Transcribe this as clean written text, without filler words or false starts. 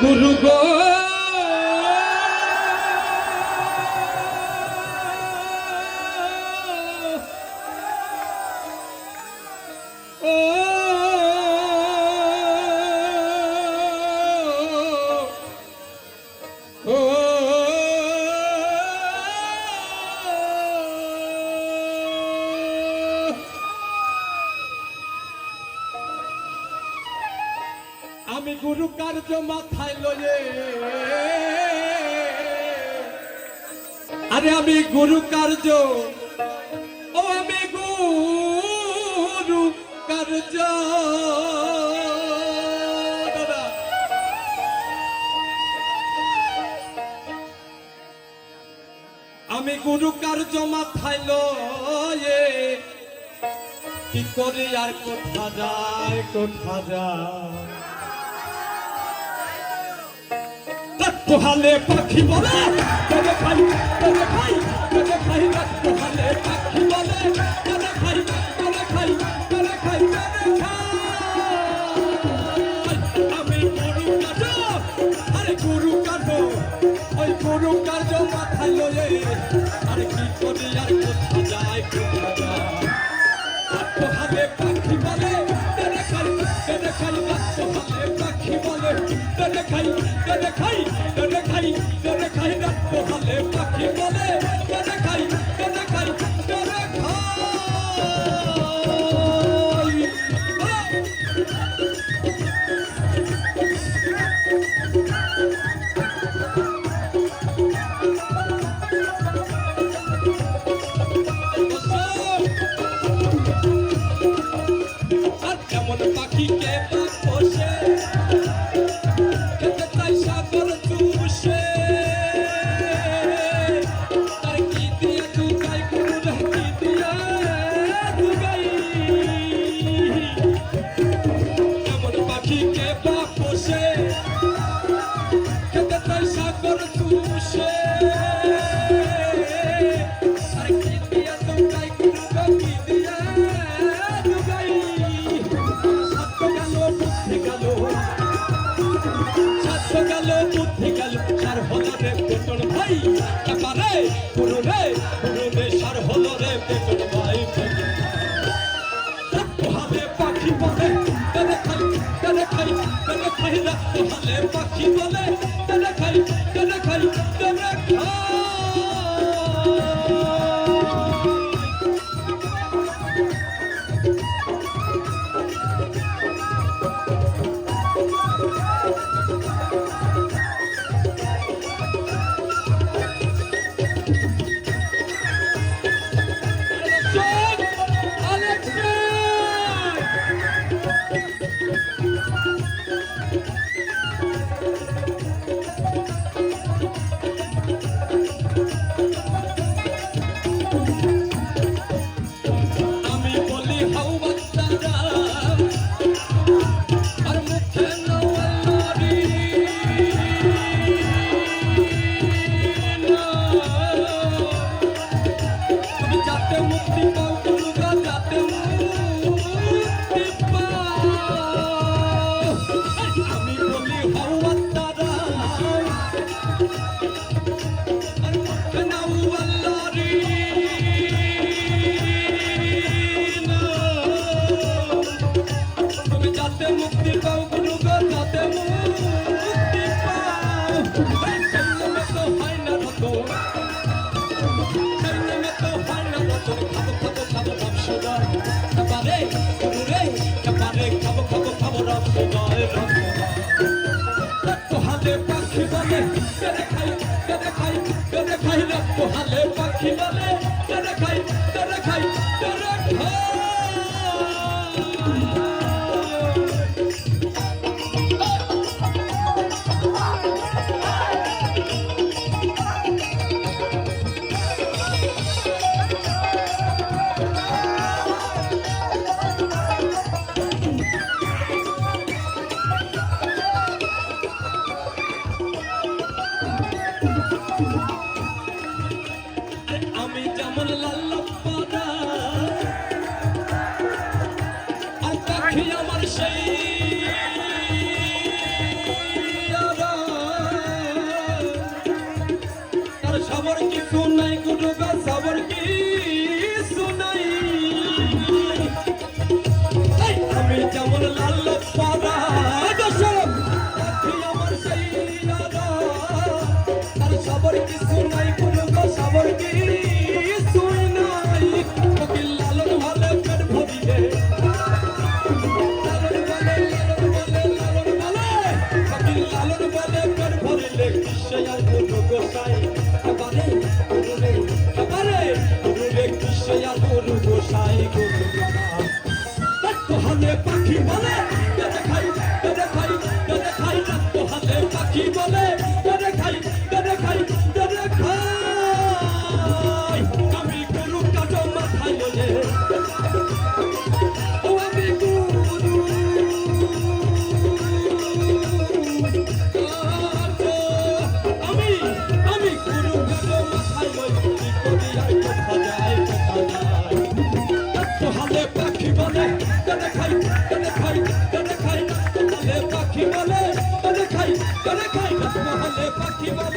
গুরু গো আমি গুরু কার্য মাথায় লয়ে আরে আমি গুরু কার্য ও আমি গুরু কার্য দাদা আমি গুরু কার্য মাথায় লয়ে কি করে আর কোথা যায় পোহালে পাখি বলে কেনে খাই পোহালে পাখি বলে কেনে খাই আমি গুরু কার্য আরে গুরু কার্য ওই গুরু কার্য মাথায় লয়ে আরে কি করি আর কোথা যায় পোহালে পাখি বলে কেনে খাই পোহালে পাখি বলে কেনে খাই না পোহালে পাখি বলে কেনে খাই আর কেমন পাখিকে পোষে খেতে চাই সাগর চুষে তার কি দিয়ে চুকাই গুরু কি দিয়ে চুকাই কেমন পাখিকে পোষে খেতে চাই সাগর চুষে তার কি দিয়ে চুকাই গুরু কি দিয়ে চুকাই বুদ্ধি গেল সার হলো রে বেতন ভাই এবারে গুরু রে সার হলো রে বেতন ভাই পোহালে পাখি বলে কেনে খাই না পোহালে পাখি বলে কেনে খাই আমি বলি হাউ বাচ্চারা আর মুখে নওয়ারি তুমি যাতে মুক্তি পাও গুরুরা যাতে মুক্তি পাও আমি বলি হাউ বাচ্চারা আর মুখে নওয়ারি তুমি যাতে মুক্তি পাও গুরু গো যাতে মুক্তি পাও সাইনে তো হয় না রতো খাবো রব সদাই এবারে গুরু রে এবারে খাবো রব সদাই পোহালে পাখি বলে কেনে খাই না পোহালে পাখি বলে কেনে খাই সবার কিছু নাই গুরু গো সবার কিছু নাই আমি যেমন লাল পাড়া দশম আমার সেই দাদা আর সবার কিছু নাই গুরু গো সবার কিছু নাই কোকিল লালন ভালো পেট ভরিলে লালন বলে পেট ভরিলে কিসে আর গুরু গোসাই এবারে কিসে আর গুরু গোসাই গুরু তোহালে পাখি বলে খাই তোহালে পাখি বলে খাই আমি গুরু কাটো মাথায় লয়ে ও আমি গুরু আমি গুরু কাটো মাথায় লয়ে কি করি আর কোথা যায় তোহালে পাখি বলে খাই তোহালে পাখি বলে খাই তোহালে পাখি বলে